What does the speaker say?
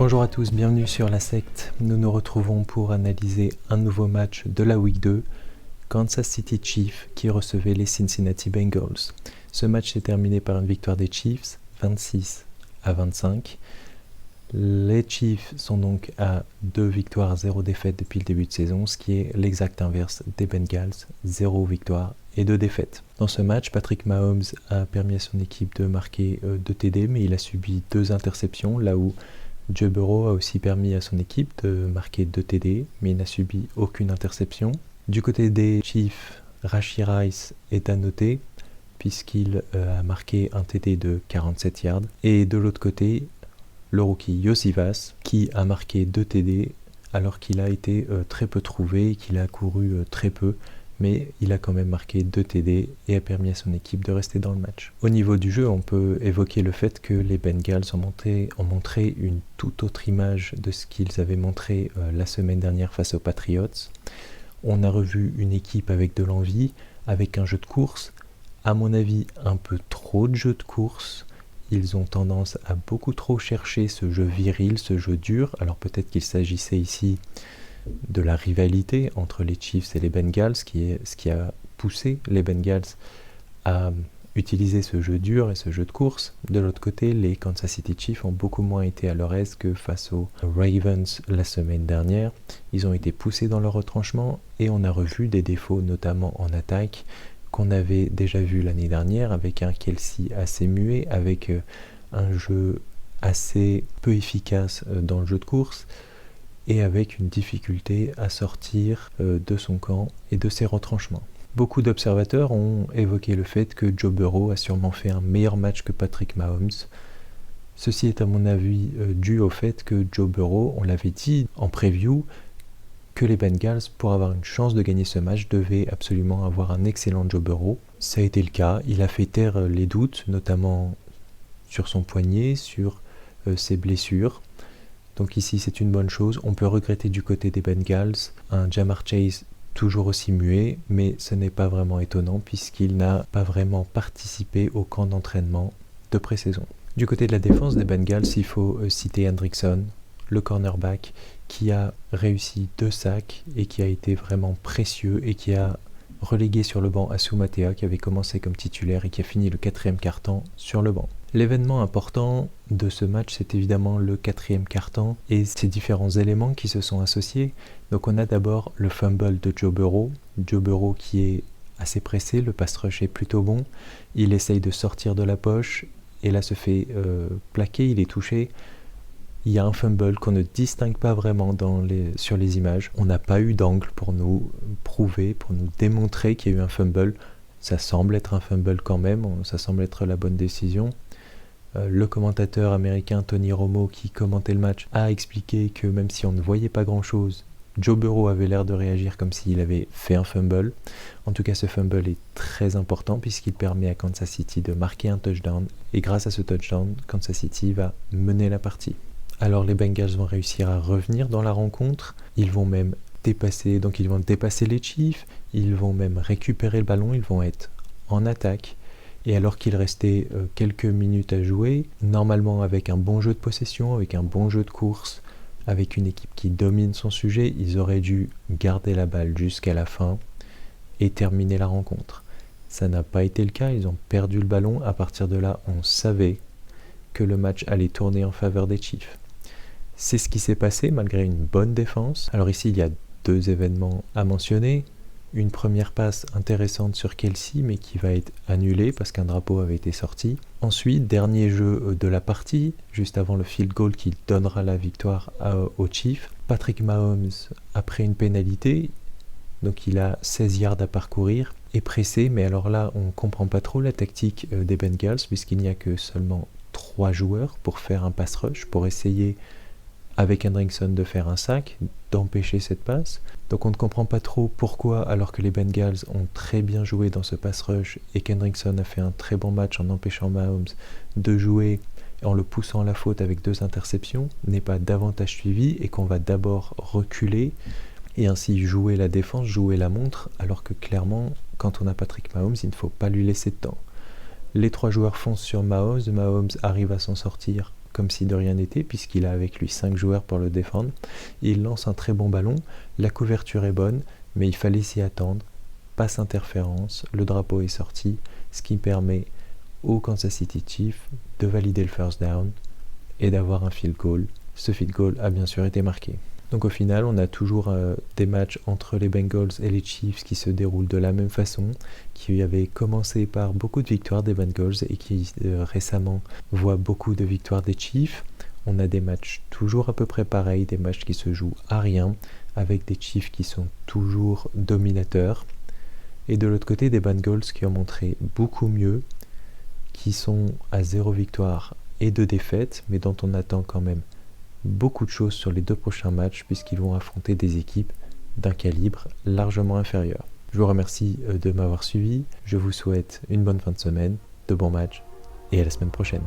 Bonjour à tous, bienvenue sur La Secte. Nous nous retrouvons pour analyser un nouveau match de la Week 2, Kansas City Chiefs qui recevait les Cincinnati Bengals. Ce match s'est terminé par une victoire des Chiefs, 26-25. Les Chiefs sont donc à 2 victoires, 0 défaites depuis le début de saison, ce qui est l'exact inverse des Bengals, 0 victoire et 2 défaites. Dans ce match, Patrick Mahomes a permis à son équipe de marquer 2 TD, mais il a subi 2 interceptions, là où Joe Burrow a aussi permis à son équipe de marquer 2 TD, mais il n'a subi aucune interception. Du côté des Chiefs, Rashee Rice est à noter, puisqu'il a marqué un TD de 47 yards. Et de l'autre côté, le rookie Iosivas, qui a marqué 2 TD, alors qu'il a été très peu trouvé et qu'il a couru très peu, mais il a quand même marqué 2 TD et a permis à son équipe de rester dans le match. Au niveau du jeu, on peut évoquer le fait que les Bengals ont montré une toute autre image de ce qu'ils avaient montré la semaine dernière face aux Patriots. On a revu une équipe avec de l'envie, avec un jeu de course, à mon avis un peu trop de jeu de course. Ils ont tendance à beaucoup trop chercher ce jeu viril, ce jeu dur. Alors peut-être qu'il s'agissait ici de la rivalité entre les Chiefs et les Bengals, ce qui a poussé les Bengals à utiliser ce jeu dur et ce jeu de course. De l'autre côté, les Kansas City Chiefs ont beaucoup moins été à leur aise que face aux Ravens la semaine dernière. Ils ont été poussés dans leur retranchement et on a revu des défauts, notamment en attaque, qu'on avait déjà vu l'année dernière, avec un Kelce assez muet, avec un jeu assez peu efficace dans le jeu de course, et avec une difficulté à sortir de son camp et de ses retranchements. Beaucoup d'observateurs ont évoqué le fait que Joe Burrow a sûrement fait un meilleur match que Patrick Mahomes. Ceci est à mon avis dû au fait que Joe Burrow, on l'avait dit en preview, que les Bengals, pour avoir une chance de gagner ce match, devaient absolument avoir un excellent Joe Burrow. Ça a été le cas, il a fait taire les doutes, notamment sur son poignet, sur ses blessures. Donc ici c'est une bonne chose. On peut regretter du côté des Bengals un Ja'Marr Chase toujours aussi muet, mais ce n'est pas vraiment étonnant puisqu'il n'a pas vraiment participé au camp d'entraînement de pré-saison. Du côté de la défense des Bengals, il faut citer Hendrickson, le cornerback, qui a réussi 2 sacs et qui a été vraiment précieux et qui a relégué sur le banc Asu Matea qui avait commencé comme titulaire et qui a fini le 4e quart-temps sur le banc. L'événement important de ce match, c'est évidemment le 4e quart-temps et ces différents éléments qui se sont associés. Donc on a d'abord le fumble de Joe Burrow qui est assez pressé, le pass rush est plutôt bon, il essaye de sortir de la poche et là se fait plaquer, il est touché. Il y a un fumble qu'on ne distingue pas vraiment sur les images. On n'a pas eu d'angle pour nous prouver, pour nous démontrer qu'il y a eu un fumble. Ça semble être un fumble quand même, ça semble être la bonne décision. Le commentateur américain Tony Romo qui commentait le match a expliqué que même si on ne voyait pas grand-chose, Joe Burrow avait l'air de réagir comme s'il avait fait un fumble. En tout cas, ce fumble est très important puisqu'il permet à Kansas City de marquer un touchdown. Et grâce à ce touchdown, Kansas City va mener la partie. Alors les Bengals vont réussir à revenir dans la rencontre. Ils vont même dépasser les Chiefs. Ils vont même récupérer le ballon. Ils vont être en attaque. Et alors qu'il restait quelques minutes à jouer, normalement avec un bon jeu de possession, avec un bon jeu de course, avec une équipe qui domine son sujet, ils auraient dû garder la balle jusqu'à la fin et terminer la rencontre. Ça n'a pas été le cas, ils ont perdu le ballon. À partir de là, on savait que le match allait tourner en faveur des Chiefs. C'est ce qui s'est passé malgré une bonne défense. Alors ici, il y a 2 événements à mentionner. Une première passe intéressante sur Kelce, mais qui va être annulée parce qu'un drapeau avait été sorti. Ensuite, dernier jeu de la partie, juste avant le field goal qui donnera la victoire aux Chiefs. Patrick Mahomes, après une pénalité, donc il a 16 yards à parcourir, est pressé, mais alors là, on ne comprend pas trop la tactique des Bengals, puisqu'il n'y a que seulement 3 joueurs pour faire un pass rush, pour essayer avec Hendrickson de faire un sac, d'empêcher cette passe. Donc on ne comprend pas trop pourquoi, alors que les Bengals ont très bien joué dans ce pass rush et qu'Hendrickson a fait un très bon match en empêchant Mahomes de jouer en le poussant à la faute avec 2 interceptions, n'est pas davantage suivi et qu'on va d'abord reculer et ainsi jouer la défense, jouer la montre, alors que clairement, quand on a Patrick Mahomes, il ne faut pas lui laisser de temps. Les 3 joueurs foncent sur Mahomes arrive à s'en sortir comme si de rien n'était, puisqu'il a avec lui 5 joueurs pour le défendre. Il lance un très bon ballon, la couverture est bonne, mais il fallait s'y attendre. Passe interférence, le drapeau est sorti, ce qui permet aux Kansas City Chiefs de valider le first down et d'avoir un field goal. Ce field goal a bien sûr été marqué. Donc au final, on a toujours des matchs entre les Bengals et les Chiefs qui se déroulent de la même façon, qui avaient commencé par beaucoup de victoires des Bengals et qui récemment voient beaucoup de victoires des Chiefs. On a des matchs toujours à peu près pareils, des matchs qui se jouent à rien, avec des Chiefs qui sont toujours dominateurs. Et de l'autre côté, des Bengals qui ont montré beaucoup mieux, qui sont à 0 victoire et 2 défaites, mais dont on attend quand même beaucoup de choses sur les 2 prochains matchs, puisqu'ils vont affronter des équipes d'un calibre largement inférieur. Je vous remercie de m'avoir suivi, je vous souhaite une bonne fin de semaine, de bons matchs, et à la semaine prochaine.